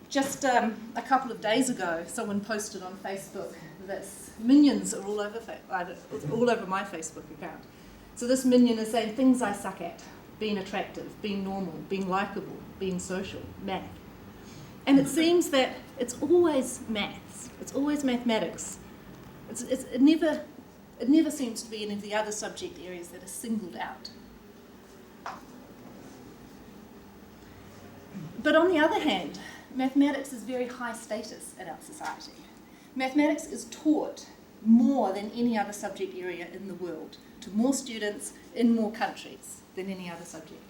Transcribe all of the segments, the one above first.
Just a couple of days ago, someone posted on Facebook that minions are all over my Facebook account. So this minion is saying things I suck at: being attractive, being normal, being likable, being social, math. And it seems that it's always maths. It's always mathematics. It never seems to be any of the other subject areas that are singled out. But on the other hand, mathematics is very high status in our society. Mathematics is taught more than any other subject area in the world, to more students in more countries than any other subject.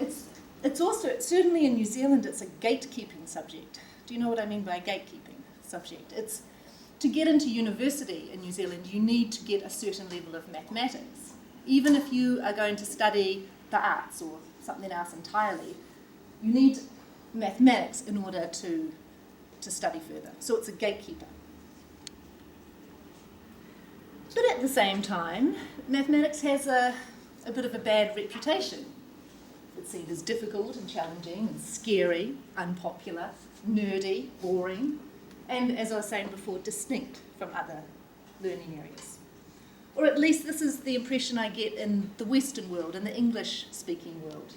It's also, certainly in New Zealand, it's a gatekeeping subject. Do you know what I mean by gatekeeping subject? It's to get into university in New Zealand, you need to get a certain level of mathematics. Even if you are going to study the arts or something else entirely, you need mathematics in order to study further. So it's a gatekeeper. But at the same time, mathematics has a bit of a bad reputation. It's seen as difficult and challenging and scary, unpopular, nerdy, boring, and, as I was saying before, distinct from other learning areas. Or at least this is the impression I get in the Western world, in the English-speaking world.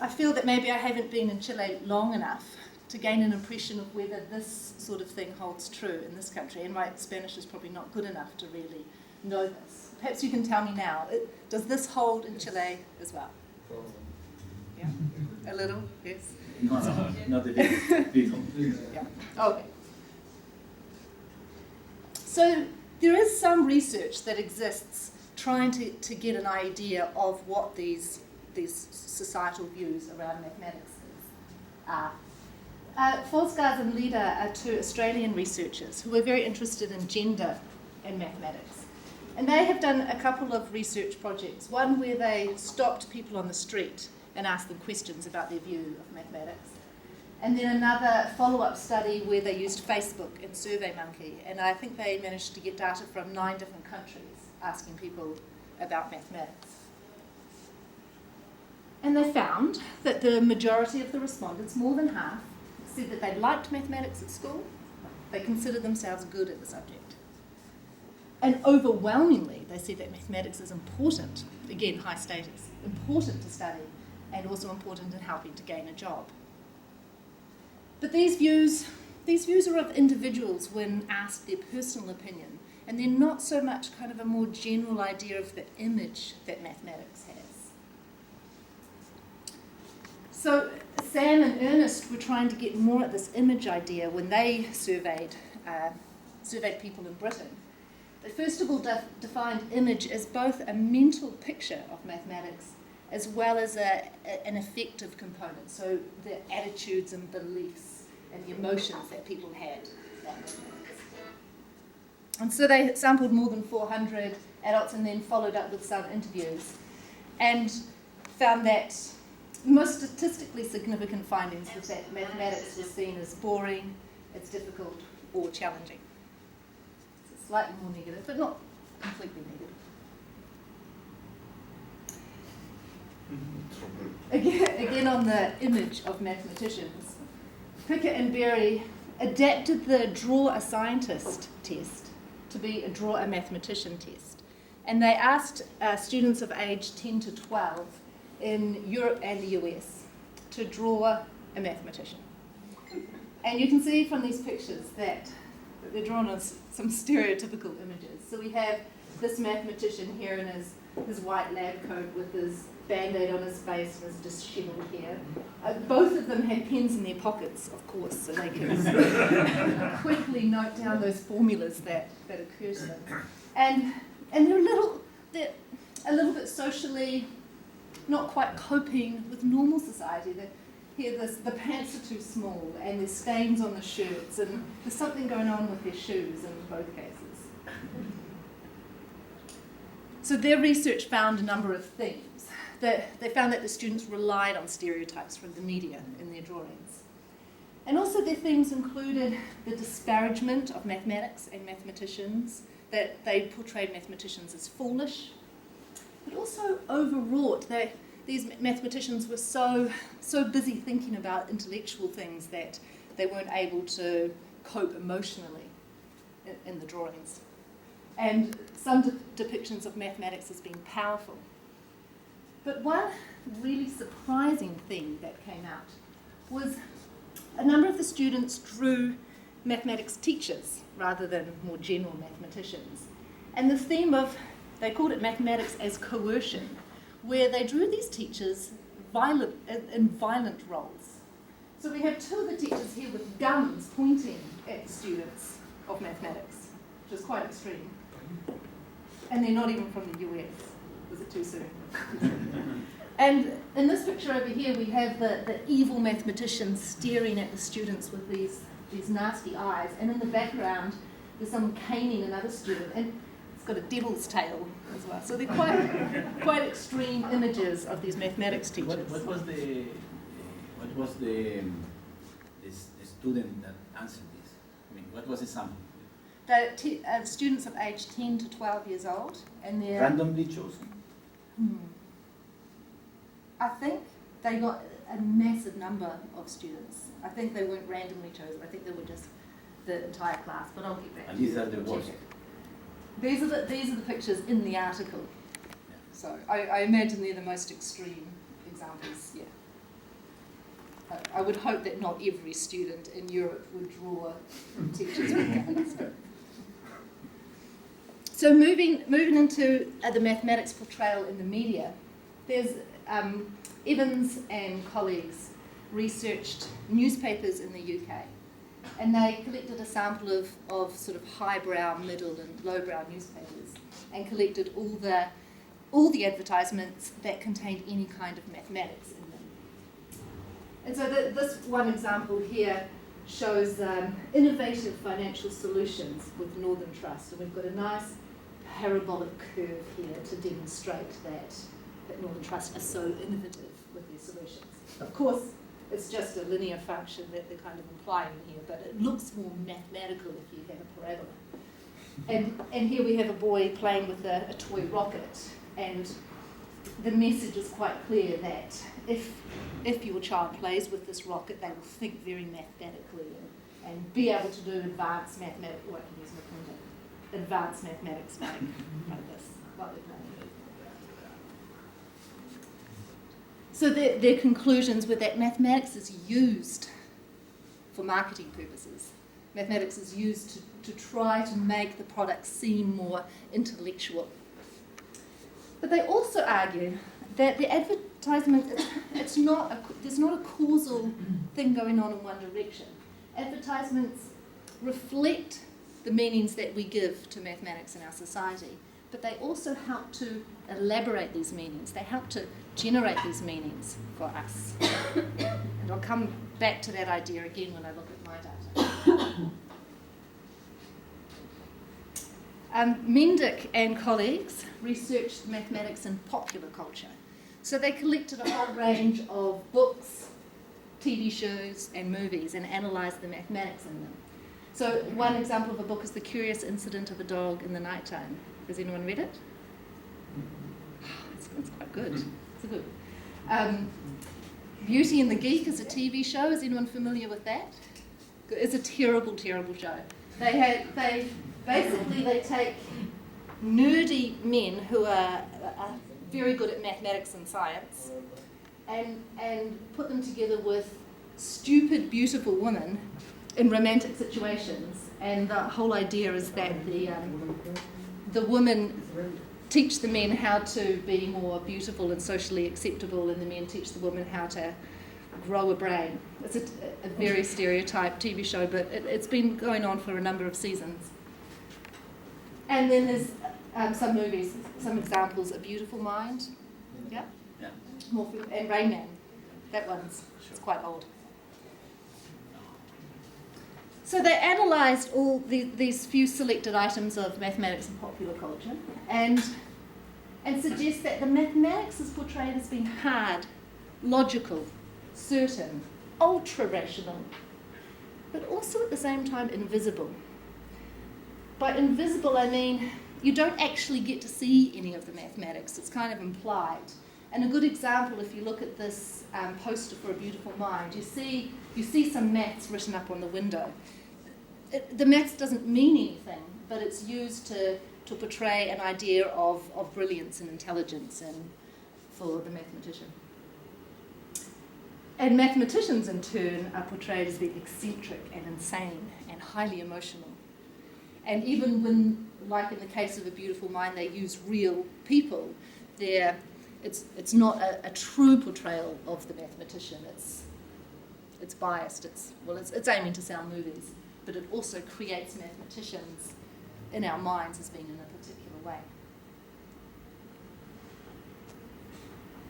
I feel that maybe I haven't been in Chile long enough to gain an impression of whether this sort of thing holds true in this country, and my Spanish is probably not good enough to really know this. Perhaps you can tell me now, does this hold in Chile as well? Yeah? A little? Yes? No, not a big. Yeah. Okay. So there is some research that exists trying to get an idea of what these societal views around mathematics are. Forsgard and Leder are two Australian researchers who are very interested in gender and mathematics. And they have done a couple of research projects, one where they stopped people on the street and asked them questions about their view of mathematics. And then another follow-up study where they used Facebook and SurveyMonkey, and I think they managed to get data from 9 different countries asking people about mathematics. And they found that the majority of the respondents, more than half, said that they liked mathematics at school. They considered themselves good at the subject. And overwhelmingly, they said that mathematics is important, again, high status, important to study, and also important in helping to gain a job. But these views are of individuals when asked their personal opinion, and they're not so much kind of a more general idea of the image that mathematics has. So Sam and Ernest were trying to get more at this image idea when they surveyed people in Britain. They first of all defined image as both a mental picture of mathematics as well as an affective component, so the attitudes and beliefs and the emotions that people had about mathematics. And so they sampled more than 400 adults and then followed up with some interviews and found that most statistically significant findings was that mathematics was seen as boring, it's difficult, or challenging. So slightly more negative, but not completely negative. Again on the image of mathematicians, Pickett and Berry adapted the Draw a Scientist test to be a Draw a Mathematician test. And they asked students of age 10 to 12 in Europe and the US to draw a mathematician. And you can see from these pictures that they're drawn as some stereotypical images. So we have this mathematician here in his white lab coat with his band-aid on his face and his disheveled hair. Both of them had pens in their pockets, of course, so they could quickly note down those formulas that occur to them. And they're a little bit socially not quite coping with normal society. The pants are too small and there's stains on the shirts and there's something going on with their shoes in both cases. So their research found a number of things. They found that the students relied on stereotypes from the media in their drawings. And also their themes included the disparagement of mathematics and mathematicians, that they portrayed mathematicians as foolish, but also overwrought. these mathematicians were so busy thinking about intellectual things that they weren't able to cope emotionally in the drawings. And some depictions of mathematics as being powerful. But one really surprising thing that came out was a number of the students drew mathematics teachers rather than more general mathematicians. And the theme of, they called it mathematics as coercion, where they drew these teachers in violent roles. So we have two of the teachers here with guns pointing at the students of mathematics, which is quite extreme. And they're not even from the US. Was it too soon? And in this picture over here, we have the evil mathematician staring at the students with these nasty eyes. And in the background, there's someone caning another student. And it's got a devil's tail as well. So they're quite extreme images of these mathematics teachers. What was the student that answered this? I mean, what was the sample? They're students of age 10 to 12 years old. And they're Randomly chosen? I think they got a massive number of students. I think they weren't randomly chosen. I think they were just the entire class. But I'll get back. And these are the worst. These are the pictures in the article. Yeah. So I imagine they're the most extreme examples. Yeah. I would hope that not every student in Europe would draw teachers with guns. So moving into the mathematics portrayal in the media, there's Evans and colleagues researched newspapers in the UK, and they collected a sample of sort of highbrow, middle and lowbrow newspapers, and collected all the advertisements that contained any kind of mathematics in them. And so this one example here shows innovative financial solutions with Northern Trust, and we've got a nice parabolic curve here to demonstrate that Northern Trust are so innovative with their solutions. Of course, it's just a linear function that they're kind of implying here, but it looks more mathematical if you have a parabola. And here we have a boy playing with a toy rocket, and the message is quite clear that if your child plays with this rocket, they will think very mathematically and be able to do advanced mathematics, or I can use my pointer, advanced mathematics like this, what they're playing. So their conclusions were that mathematics is used for marketing purposes. Mathematics is used to try to make the product seem more intellectual. But they also argue that the advertisement, there's not a causal thing going on in one direction. Advertisements reflect the meanings that we give to mathematics in our society, but they also help to elaborate these meanings. They help to generate these meanings for us. And I'll come back to that idea again when I look at my data. Mendick and colleagues researched mathematics in popular culture. So they collected a whole range of books, TV shows, and movies and analysed the mathematics in them. So one example of a book is The Curious Incident of a Dog in the Nighttime. Has anyone read it? It's quite good. It's good. Beauty and the Geek is a TV show. Is anyone familiar with that? It's a terrible, terrible show. They take nerdy men who are very good at mathematics and science and put them together with stupid, beautiful women in romantic situations. And the whole idea is that the women teach the men how to be more beautiful and socially acceptable, and the men teach the women how to grow a brain. It's a very stereotyped TV show, but it's been going on for a number of seasons. And then there's some movies, some examples, A Beautiful Mind, yeah? And Rain Man, that one's it's quite old. So they analysed all these few selected items of mathematics and popular culture and suggest that the mathematics is portrayed as being hard, logical, certain, ultra-rational, but also at the same time invisible. By invisible, I mean you don't actually get to see any of the mathematics. It's kind of implied. And a good example, if you look at this poster for A Beautiful Mind, you see some maths written up on the window. The maths doesn't mean anything, but it's used to portray an idea of brilliance and intelligence for the mathematician. And mathematicians, in turn, are portrayed as being eccentric and insane and highly emotional. And even when, like in the case of A Beautiful Mind, they use real people, it's not a true portrayal of the mathematician. It's biased. It's aiming to sell movies, but it also creates mathematicians in our minds as being in a particular way.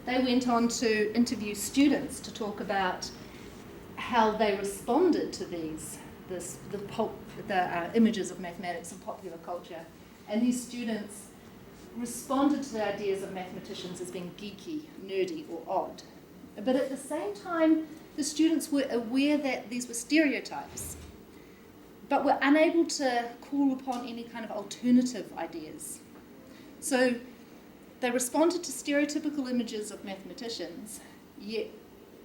They went on to interview students to talk about how they responded to the images of mathematics in popular culture. And these students responded to the ideas of mathematicians as being geeky, nerdy, or odd. But at the same time, the students were aware that these were stereotypes, but were unable to call upon any kind of alternative ideas. So they responded to stereotypical images of mathematicians, yet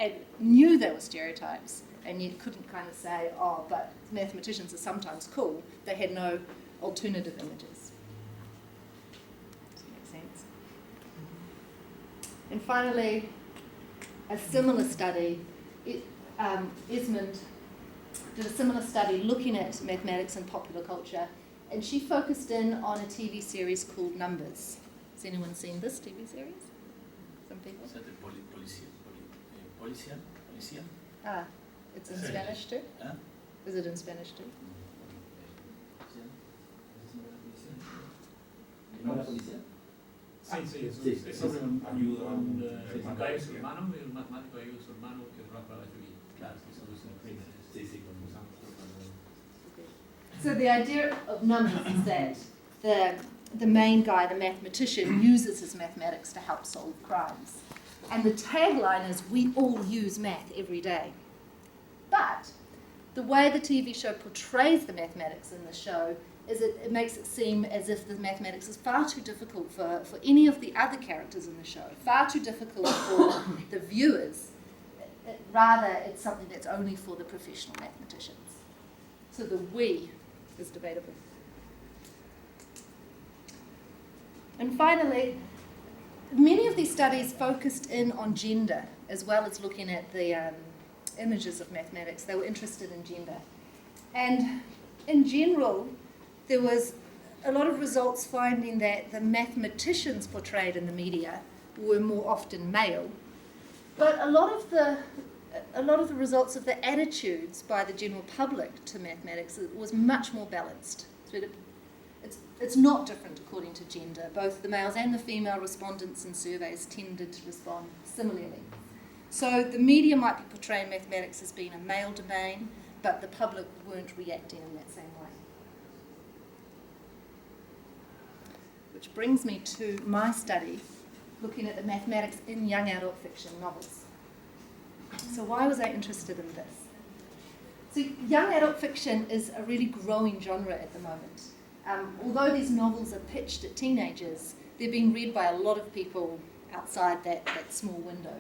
and knew they were stereotypes, and yet couldn't kind of say, oh, but mathematicians are sometimes cool. They had no alternative images. Does that make sense? And finally, a similar study, Esmond did a similar study looking at mathematics and popular culture, and she focused in on a TV series called Numbers. Has anyone seen this TV series? Some people? Is that the policial? Ah, it's in Spanish too? Huh? Is it in Spanish too? ¿No la policía? Sí, es sobre un ayuda su hermano y un matemático ayuda a su hermano que trabaja para la FBI. Claro, So the idea of Numbers is that the main guy, the mathematician, uses his mathematics to help solve crimes. And the tagline is, we all use math every day. But the way the TV show portrays the mathematics in the show is it makes it seem as if the mathematics is far too difficult for any of the other characters in the show, far too difficult for the viewers. Rather, it's something that's only for the professional mathematicians. So the we is debatable. And finally, many of these studies focused in on gender, as well as looking at the images of mathematics. They were interested in gender. And in general, there was a lot of results finding that the mathematicians portrayed in the media were more often male. But a lot of the results of the attitudes by the general public to mathematics was much more balanced. So it's not different according to gender. Both the males and the female respondents in surveys tended to respond similarly. So the media might be portraying mathematics as being a male domain, but the public weren't reacting in that same way. Which brings me to my study, looking at the mathematics in young adult fiction novels. So why was I interested in this? So young adult fiction is a really growing genre at the moment. Although these novels are pitched at teenagers, they're being read by a lot of people outside that small window.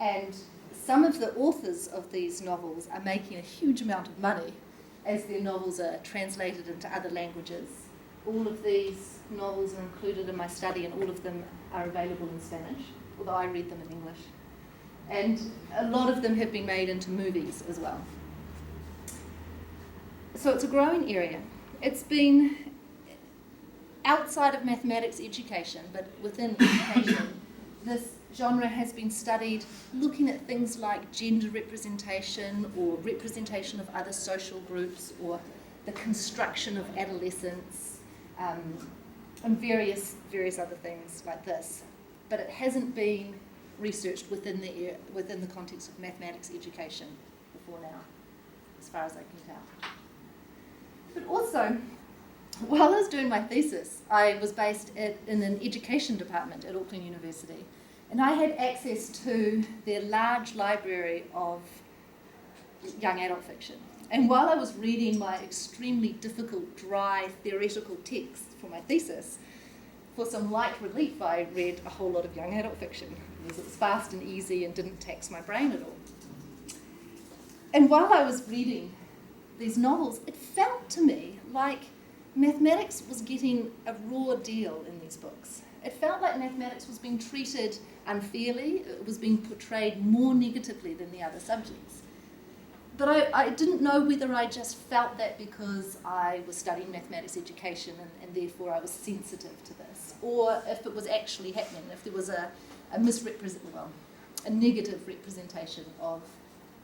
And some of the authors of these novels are making a huge amount of money as their novels are translated into other languages. All of these novels are included in my study, and all of them are available in Spanish, although I read them in English. And a lot of them have been made into movies as well. So it's a growing area. It's been outside of mathematics education, but within education, this genre has been studied looking at things like gender representation or representation of other social groups or the construction of adolescence and various other things like this. But it hasn't been researched within the context of mathematics education before now, as far as I can tell. But also, while I was doing my thesis, I was based in an education department at Auckland University, and I had access to their large library of young adult fiction. And while I was reading my extremely difficult, dry, theoretical text for my thesis, for some light relief, I read a whole lot of young adult fiction because it was fast and easy and didn't tax my brain at all. And while I was reading these novels, it felt to me like mathematics was getting a raw deal in these books. It felt like mathematics was being treated unfairly, it was being portrayed more negatively than the other subjects. But I didn't know whether I just felt that because I was studying mathematics education and therefore I was sensitive to this, or if it was actually happening, if there was a negative representation of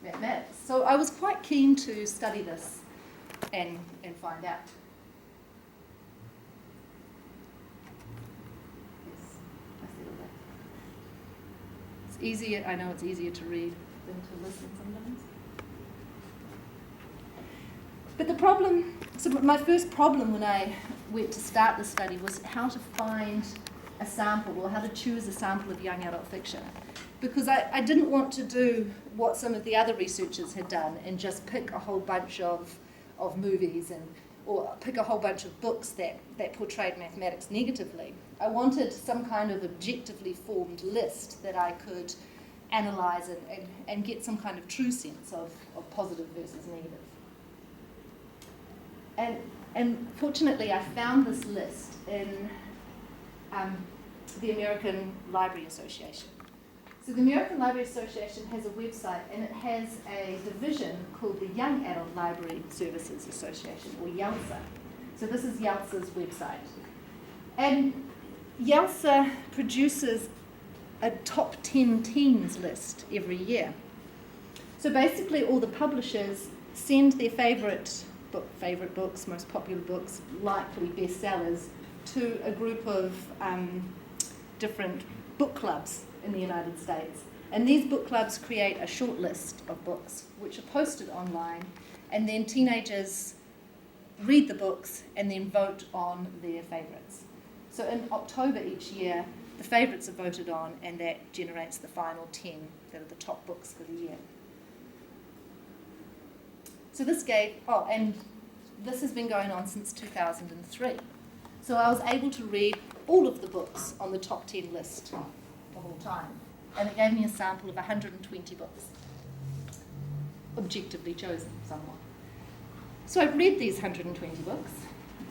mathematics. So I was quite keen to study this and find out. Yes, I said all that. It's easier, I know it's easier to read than to listen sometimes. But the problem, so my first problem when I went to start the study was how to find a sample, or how to choose a sample of young adult fiction. Because I didn't want to do what some of the other researchers had done and just pick a whole bunch of movies or pick a whole bunch of books that portrayed mathematics negatively. I wanted some kind of objectively formed list that I could analyse and get some kind of true sense of positive versus negative. And fortunately, I found this list in the American Library Association. So the American Library Association has a website, and it has a division called the Young Adult Library Services Association, or YALSA. So this is YALSA's website. And YALSA produces a top 10 teens list every year. So basically all the publishers send their favourite books, most popular books, likely bestsellers, to a group of different book clubs in the United States. And these book clubs create a short list of books which are posted online, and then teenagers read the books and then vote on their favourites. So in October each year, the favourites are voted on, and that generates the final 10 that are the top books for the year. So this and this has been going on since 2003. So I was able to read all of the books on the top 10 list the whole time. And it gave me a sample of 120 books, objectively chosen somewhat. So I read these 120 books,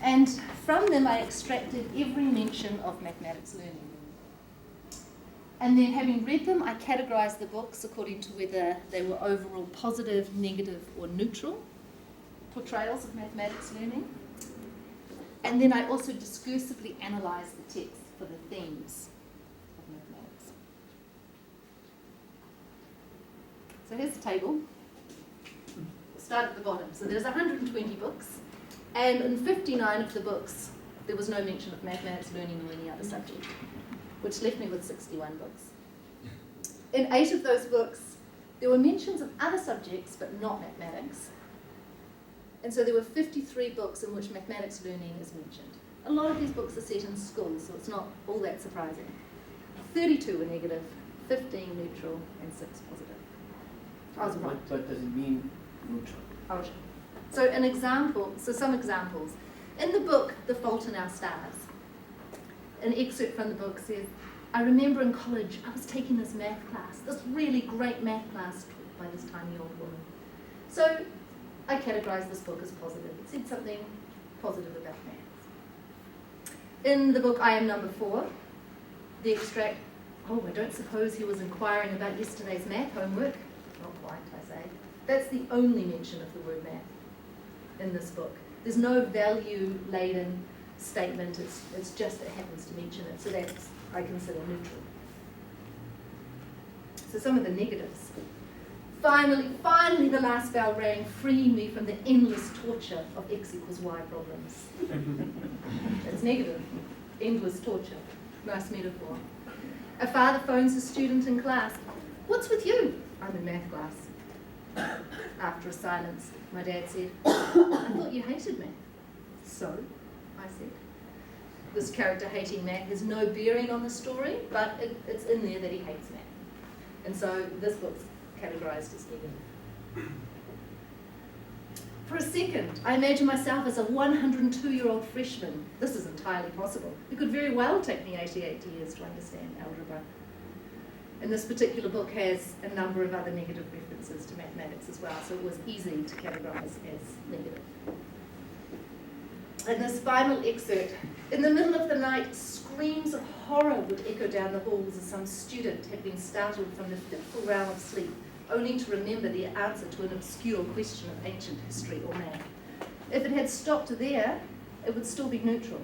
and from them I extracted every mention of mathematics learning. And then, having read them, I categorised the books according to whether they were overall positive, negative, or neutral portrayals of mathematics learning. And then I also discursively analysed the text for the themes of mathematics. So here's the table. We'll start at the bottom. So there's 120 books, and in 59 of the books, there was no mention of mathematics learning or any other subject, which left me with 61 books. In 8 of those books, there were mentions of other subjects, but not mathematics. And so there were 53 books in which mathematics learning is mentioned. A lot of these books are set in schools, so it's not all that surprising. 32 were negative, 15 neutral, and 6 positive. I was right. What does it mean, neutral? Oh, sure. So some examples. In the book, The Fault in Our Stars, an excerpt from the book says, I remember in college I was taking this math class, this really great math class taught by this tiny old woman. So I categorised this book as positive. It said something positive about maths. In the book I Am Number 4, the extract, I don't suppose he was inquiring about yesterday's math homework. Not quite, I say. That's the only mention of the word math in this book. There's no value-laden statement, it's just it happens to mention it, so that's, I consider, neutral. So some of the negatives. Finally the last bell rang, freeing me from the endless torture of x equals y problems. It's negative. Endless torture. Nice metaphor. A father phones a student in class. What's with you? I'm in math class. After a silence, my dad said, I thought you hated math. So, I said. This character hating math has no bearing on the story, but it's in there that he hates math. And so this book's categorised as negative. For a second, I imagine myself as a 102-year-old freshman. This is entirely possible. It could very well take me 88 years to understand algebra. And this particular book has a number of other negative references to mathematics as well, so it was easy to categorize as negative. And this final excerpt, in the middle of the night, screams of horror would echo down the halls as some student had been startled from the fitful realm of sleep, only to remember the answer to an obscure question of ancient history or math. If it had stopped there, it would still be neutral.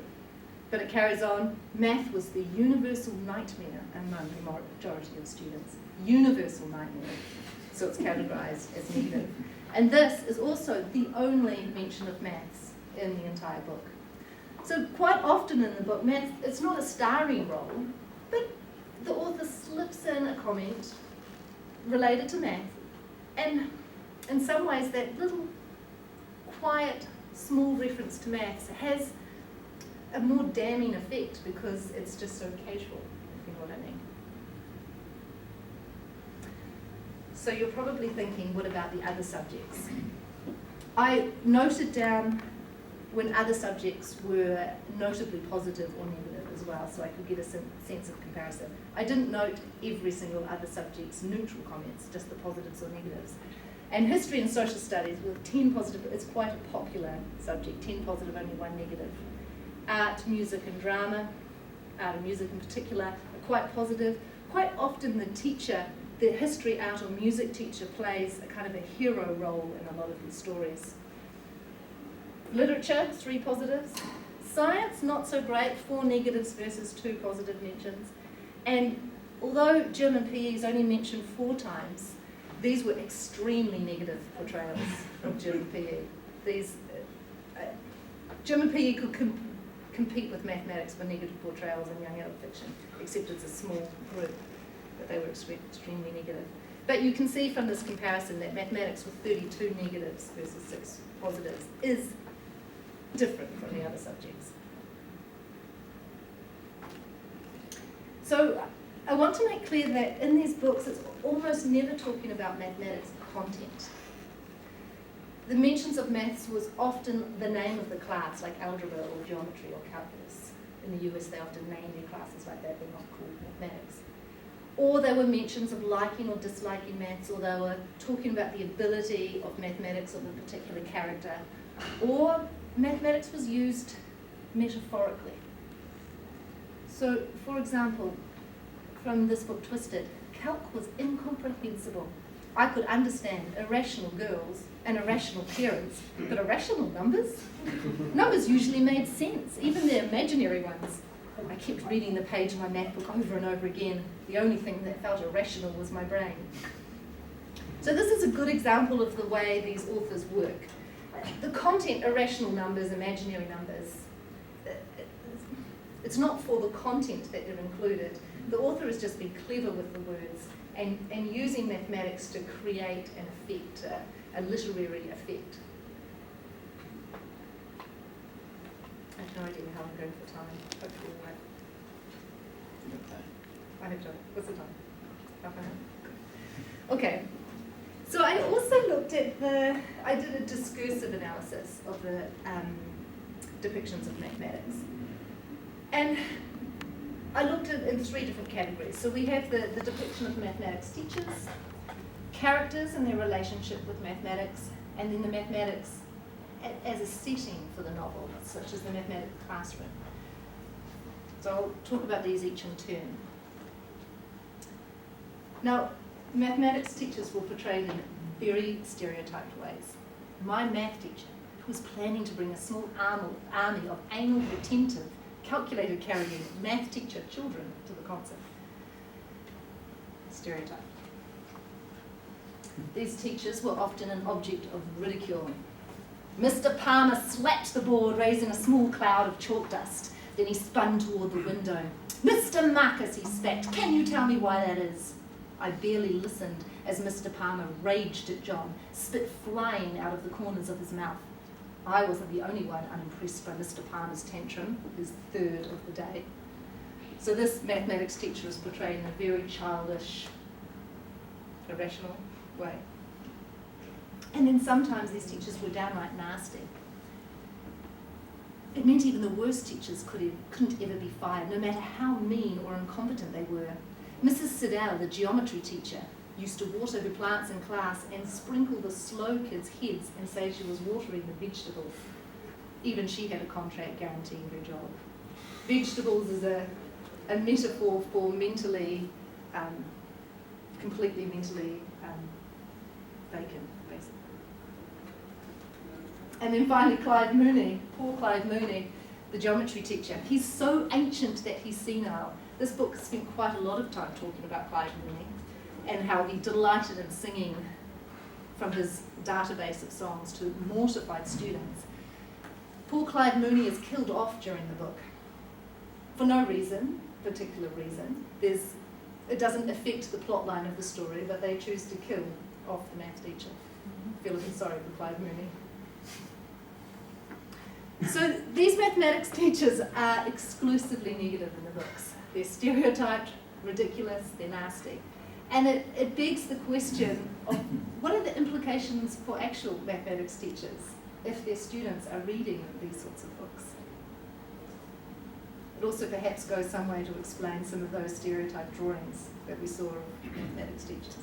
But it carries on, math was the universal nightmare among the majority of students. Universal nightmare, so it's categorized as negative. And this is also the only mention of maths in the entire book. So quite often in the book, math, it's not a starring role, but the author slips in a comment related to math. And in some ways, that little quiet, small reference to maths has a more damning effect because it's just so casual, if you know what I mean. So you're probably thinking, what about the other subjects? I noted down when other subjects were notably positive or negative as well, so I could get a sense of comparison. I didn't note every single other subject's neutral comments, just the positives or negatives. And history and social studies, with 10 positive, it's quite a popular subject, 10 positive, only 1 negative. Art, music and drama, art and music in particular, are quite positive. Quite often the teacher, the history, art or music teacher plays a kind of a hero role in a lot of these stories. Literature, 3 positives. Science, not so great, 4 negatives versus 2 positive mentions. And although Gym and PE is only mentioned 4 times, these were extremely negative portrayals of Gym and PE. These, Gym and PE could compete with mathematics for negative portrayals in young adult fiction, except it's a small group, but they were extremely negative. But you can see from this comparison that mathematics with 32 negatives versus 6 positives is different from the other subjects. So I want to make clear that in these books it's almost never talking about mathematics content. The mentions of maths was often the name of the class, like algebra or geometry or calculus. In the US they often name their classes like that, they're not called mathematics. Or they were mentions of liking or disliking maths, or they were talking about the ability of mathematics of a particular character. Or mathematics was used metaphorically. So, for example, from this book, Twisted, calc was incomprehensible. I could understand irrational girls and irrational parents, but irrational numbers? Numbers usually made sense, even the imaginary ones. I kept reading the page in my math book over and over again. The only thing that felt irrational was my brain. So this is a good example of the way these authors work. The content, irrational numbers, imaginary numbers, it's not for the content that they're included. The author has just been clever with the words and using mathematics to create an effect, a literary effect. I have no idea how I'm going for time. Hopefully all right. I hope so. What's the time? Half an hour? Okay. So I also looked at I did a discursive analysis of the depictions of mathematics. And I looked at it in 3 different categories. So we have the depiction of mathematics teachers, characters and their relationship with mathematics, and then the mathematics as a setting for the novel, such as the mathematics classroom. So I'll talk about these each in turn. Now, mathematics teachers were portrayed in very stereotyped ways. My math teacher was planning to bring a small army of anal retentive, calculator-carrying math teacher children to the concert. Stereotype. These teachers were often an object of ridicule. Mr. Palmer slapped the board, raising a small cloud of chalk dust. Then he spun toward the window. Mr. Marcus, he spat, can you tell me why that is? I barely listened as Mr. Palmer raged at John, spit flying out of the corners of his mouth. I wasn't the only one unimpressed by Mr. Palmer's tantrum, his 3rd of the day. So this mathematics teacher is portrayed in a very childish, irrational way. And then sometimes these teachers were downright nasty. It meant even the worst teachers couldn't ever be fired, no matter how mean or incompetent they were. Mrs. Siddell, the geometry teacher, used to water her plants in class and sprinkle the slow kids' heads and say she was watering the vegetables. Even she had a contract guaranteeing her job. Vegetables is a metaphor for mentally, completely mentally vacant, basically. And then finally Clive Mooney, poor Clive Mooney, the geometry teacher. He's so ancient that he's senile. This book spent quite a lot of time talking about Clive Mooney and how he delighted in singing from his database of songs to mortified students. Poor Clive Mooney is killed off during the book for no particular reason. It doesn't affect the plot line of the story, but they choose to kill off the math teacher. Feeling sorry for Clive Mooney. So these mathematics teachers are exclusively negative in the books. They're stereotyped, ridiculous, they're nasty. And it begs the question of what are the implications for actual mathematics teachers if their students are reading these sorts of books? It also perhaps goes some way to explain some of those stereotyped drawings that we saw of mathematics teachers.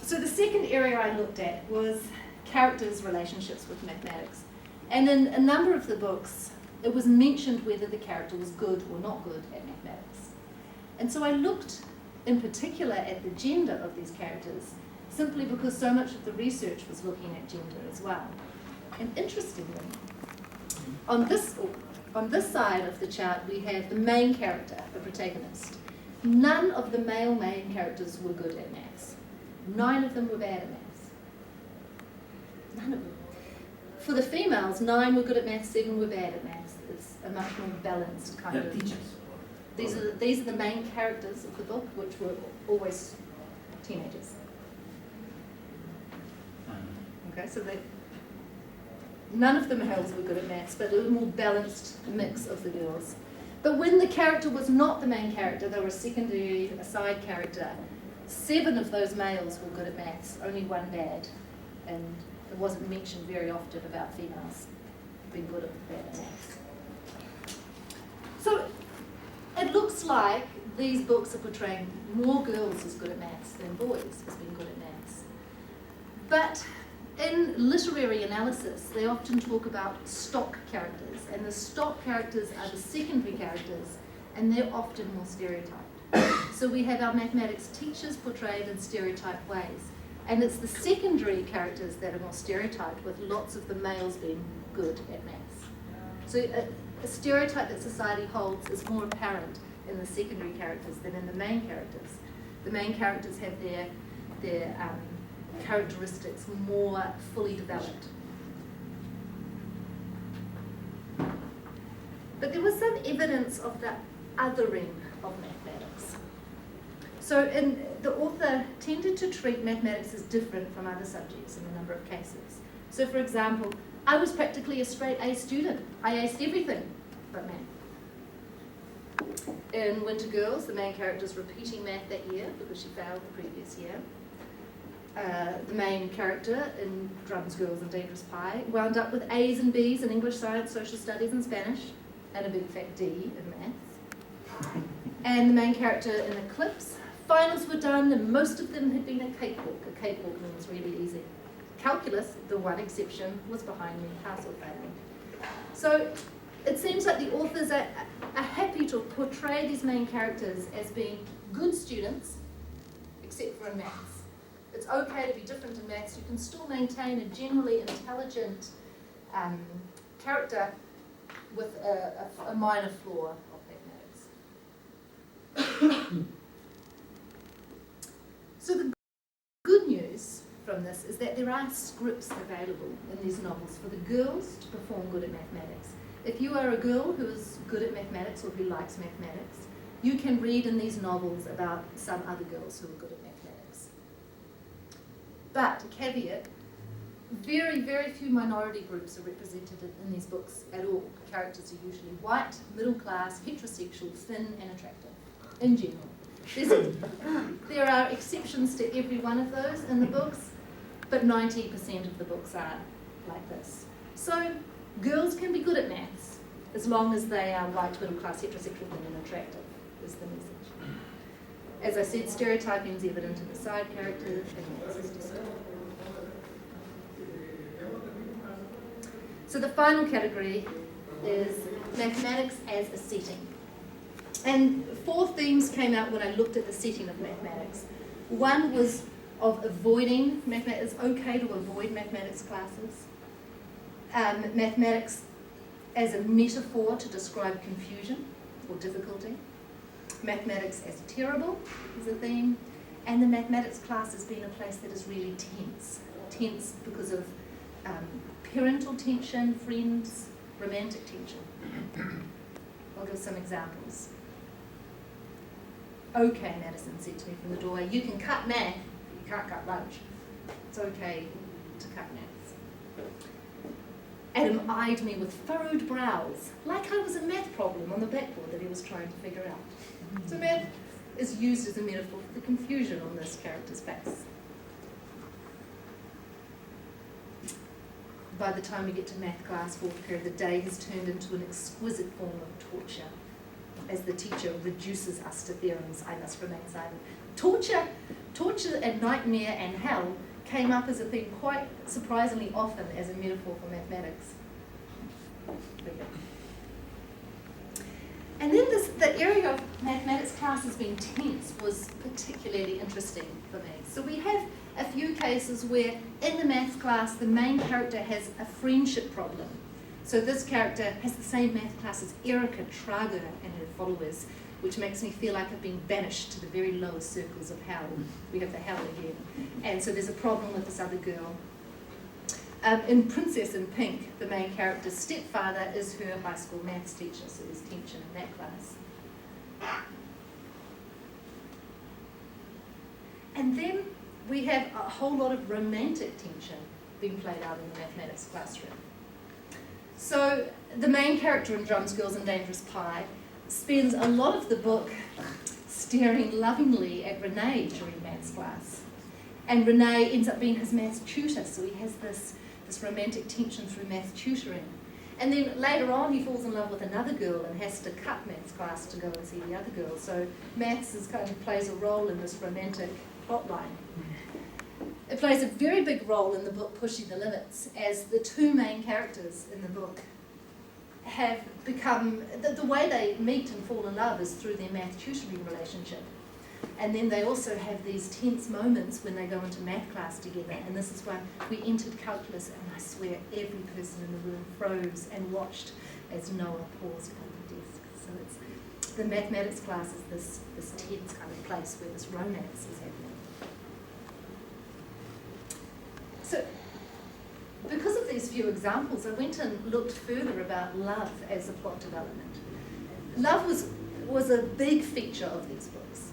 So the second area I looked at was characters' relationships with mathematics. And in a number of the books, it was mentioned whether the character was good or not good at mathematics. And so I looked in particular at the gender of these characters, simply because so much of the research was looking at gender as well. And interestingly, on this side of the chart, we have the main character, the protagonist. None of the male main characters were good at maths. 9 of them were bad at maths. None of them. For the females, 9 were good at maths, 7 were bad at maths. It's a much more balanced kind They're of... teachers. These are the main characters of the book, which were always teenagers. Okay, so none of the males were good at maths, but a more balanced mix of the girls. But when the character was not the main character, they were a secondary, a side character, 7 of those males were good at maths, only 1 bad. And it wasn't mentioned very often about females being good at bad at maths. So it looks like these books are portraying more girls as good at maths than boys as being good at maths. But in literary analysis, they often talk about stock characters, and the stock characters are the secondary characters, and they're often more stereotyped. So we have our mathematics teachers portrayed in stereotyped ways, and it's the secondary characters that are more stereotyped, with lots of the males being good at maths. So a stereotype that society holds is more apparent in the secondary characters than in the main characters. The main characters have their characteristics more fully developed. But there was some evidence of the othering of mathematics. So the author tended to treat mathematics as different from other subjects in a number of cases. So for example, I was practically a straight A student. I aced everything but math. In Winter Girls, the main character is repeating math that year because she failed the previous year. The main character in Drums, Girls and Dangerous Pie wound up with A's and B's in English, Science, Social Studies and Spanish, and a big fat D in maths. And the main character in Eclipse, finals were done and most of them had been a cakewalk. A cakewalk means really easy. Calculus, the one exception, was behind me, pass or fail. So it seems like the authors are happy to portray these main characters as being good students, except for in maths. It's okay to be different in maths. You can still maintain a generally intelligent character with a minor flaw of mathematics. So the good news from this is that there are scripts available in these novels for the girls to perform good at mathematics. If you are a girl who is good at mathematics or who likes mathematics, you can read in these novels about some other girls who are good at mathematics. But, a caveat, very, very few minority groups are represented in these books at all. Characters are usually white, middle class, heterosexual, thin and attractive, in general. There are exceptions to every one of those in the books, but 90% of the books are like this. So girls can be good at maths as long as they are white, middle class, heterosexual women and attractive, is the message. As I said, stereotyping is evident in the side characters and maths is distinct. So the final category is mathematics as a setting. And 4 themes came out when I looked at the setting of mathematics. One was of avoiding mathematics. It's okay to avoid mathematics classes. Mathematics as a metaphor to describe confusion or difficulty. Mathematics as terrible is a theme. And the mathematics class as being a place that is really tense. Tense because of parental tension, friends, romantic tension. I'll give some examples. Okay, Madison said to me from the doorway, you can cut math, but you can't cut lunch. It's okay to cut maths. Adam eyed me with furrowed brows, like I was a math problem on the blackboard that he was trying to figure out. So math is used as a metaphor for the confusion on this character's face. By the time we get to math class, 4th period, the day has turned into an exquisite form of torture. As the teacher reduces us to theorems, I must remain silent. Torture and nightmare and hell came up as a theme quite surprisingly often as a metaphor for mathematics. And then the area of mathematics classes being tense was particularly interesting for me. So we have a few cases where in the maths class the main character has a friendship problem. So this character has the same math class as Erika Trager and her followers, which makes me feel like I've been banished to the very lowest circles of hell. We have the hell again. And so there's a problem with this other girl. In Princess in Pink, the main character's stepfather is her high school maths teacher, so there's tension in that class. And then we have a whole lot of romantic tension being played out in the mathematics classroom. So the main character in Drums, Girls and Dangerous Pie spends a lot of the book staring lovingly at Renee during maths class. And Renee ends up being his maths tutor, so he has this romantic tension through maths tutoring. And then later on he falls in love with another girl and has to cut maths class to go and see the other girl. So maths plays a role in this romantic plotline. It plays a very big role in the book Pushing the Limits, as the 2 main characters in the book have become, the way they meet and fall in love is through their math tutoring relationship. And then they also have these tense moments when they go into math class together, and this is why we entered calculus, and I swear every person in the room froze and watched as Noah paused upon the desk. So it's, the mathematics class is this tense kind of place where this romance is happening. So, because of these few examples, I went and looked further about love as a plot development. Love was a big feature of these books.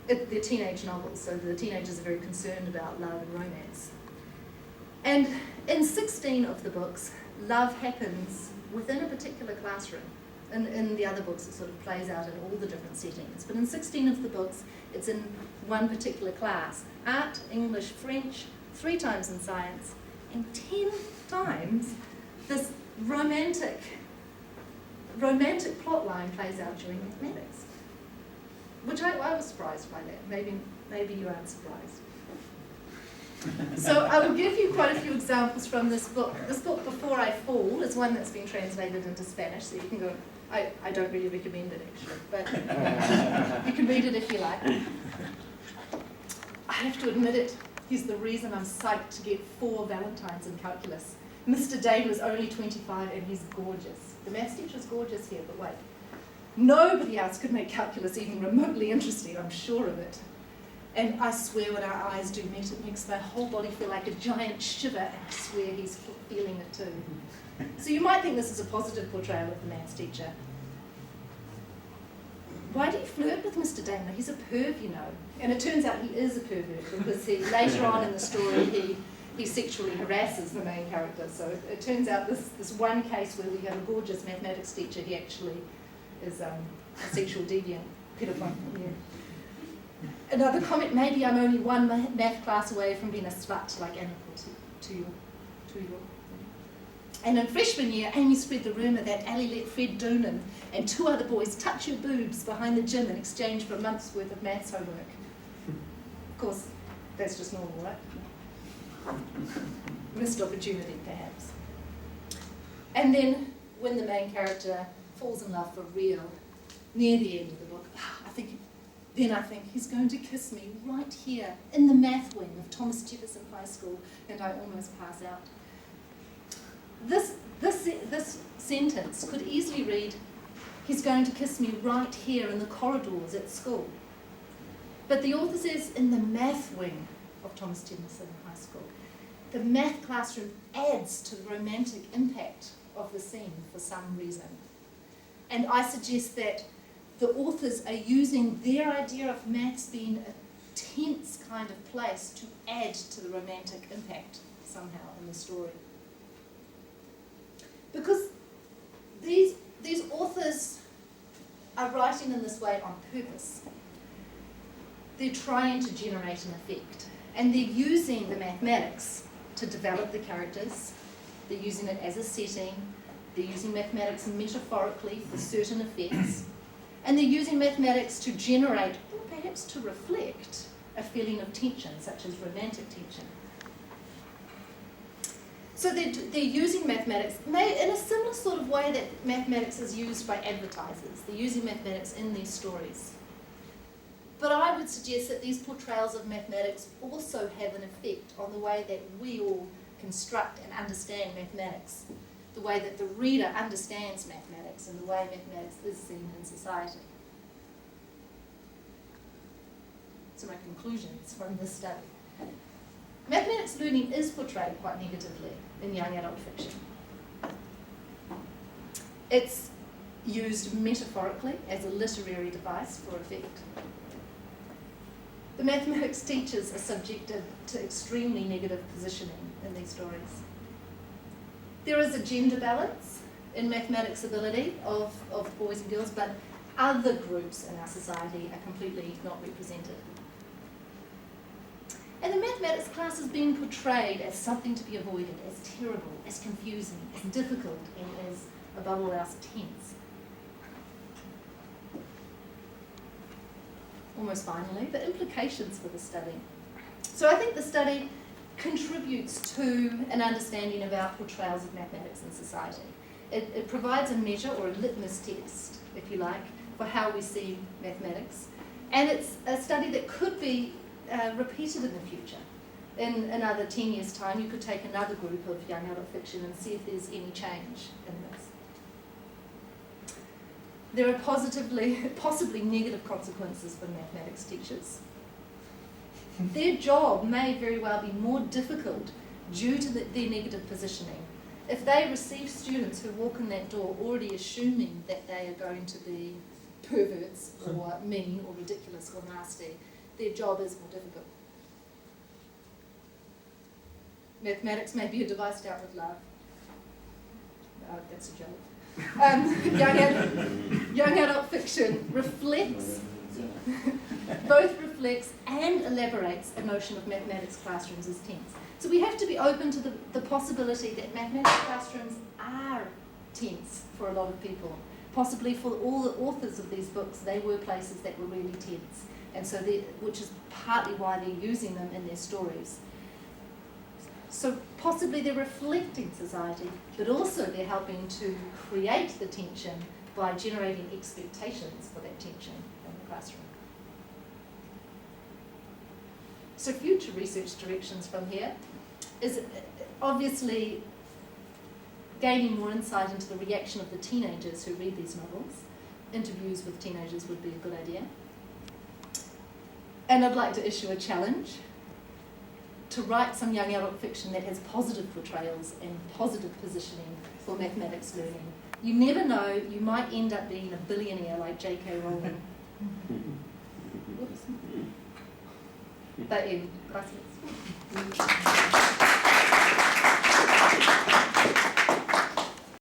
They're teenage novels, so the teenagers are very concerned about love and romance. And in 16 of the books, love happens within a particular classroom. In the other books, it sort of plays out in all the different settings. But in 16 of the books, it's in one particular class. Art, English, French, 3 times in science, and 10 times this romantic plot line plays out during mathematics. Which I was surprised by that. Maybe you aren't surprised. So I will give you quite a few examples from this book. This book, Before I Fall, is one that's been translated into Spanish, so you can go, I don't really recommend it actually, but you can read it if you like. I have to admit it, he's the reason I'm psyched to get 4 Valentines in calculus. Mr. Dane was only 25 and he's gorgeous. The maths teacher's gorgeous here, but wait. Nobody else could make calculus even remotely interesting, I'm sure of it. And I swear when our eyes do meet, it makes my whole body feel like a giant shiver, and I swear he's feeling it too. So you might think this is a positive portrayal of the maths teacher. Why do you flirt with Mr. Dane? He's a perv, you know. And it turns out he is a pervert, because later on in the story he sexually harasses the main character. So it turns out this one case where we have a gorgeous mathematics teacher, he actually is a sexual deviant, pedophile. Yeah. Another comment, maybe I'm only one math class away from being a slut like Anna to your. And in freshman year, Amy spread the rumour that Ali let Fred Doonan and 2 other boys touch her boobs behind the gym in exchange for a month's worth of maths homework. Of course, that's just normal, right? Missed opportunity, perhaps. And then, when the main character falls in love for real, near the end of the book, I think he's going to kiss me right here in the math wing of Thomas Jefferson High School, and I almost pass out. This sentence could easily read, he's going to kiss me right here in the corridors at school. But the author says in the math wing of Thomas Jefferson High School. The math classroom adds to the romantic impact of the scene for some reason. And I suggest that the authors are using their idea of maths being a tense kind of place to add to the romantic impact somehow in the story. Because these authors are writing in this way on purpose. They're trying to generate an effect, and they're using the mathematics to develop the characters. They're using it as a setting. They're using mathematics metaphorically for certain effects. And they're using mathematics to generate, or perhaps to reflect, a feeling of tension, such as romantic tension. So they're using mathematics in a similar sort of way that mathematics is used by advertisers. They're using mathematics in these stories. But I would suggest that these portrayals of mathematics also have an effect on the way that we all construct and understand mathematics, the way that the reader understands mathematics and the way mathematics is seen in society. So my conclusions from this study. Mathematics learning is portrayed quite negatively in young adult fiction. It's used metaphorically as a literary device for effect. The mathematics teachers are subjected to extremely negative positioning in these stories. There is a gender balance in mathematics ability of boys and girls, but other groups in our society are completely not represented. And the mathematics class is being portrayed as something to be avoided, as terrible, as confusing, as difficult, and as, above all else, tense. Almost finally, the implications for the study. So I think the study contributes to an understanding of our portrayals of mathematics in society. It provides a measure or a litmus test, if you like, for how we see mathematics. And it's a study that could be repeated in the future. In another 10 years' time, you could take another group of young adult fiction and see if there's any change in this. There are possibly negative consequences for mathematics teachers. Their job may very well be more difficult due to their negative positioning. If they receive students who walk in that door already assuming that they are going to be perverts or mean or ridiculous or nasty, their job is more difficult. Mathematics may be a device to outward love. That's a joke. Young adult fiction both reflects and elaborates the notion of mathematics classrooms as tense. So we have to be open to the possibility that mathematics classrooms are tense for a lot of people. Possibly for all the authors of these books, they were places that were really tense. And so, which is partly why they're using them in their stories. So possibly they're reflecting society, but also they're helping to create the tension by generating expectations for that tension in the classroom. So future research directions from here is obviously gaining more insight into the reaction of the teenagers who read these novels. Interviews with teenagers would be a good idea. And I'd like to issue a challenge to write some young adult fiction that has positive portrayals and positive positioning for mathematics learning. You never know, you might end up being a billionaire like J.K. Rowling. Whoops. That end. Gracias.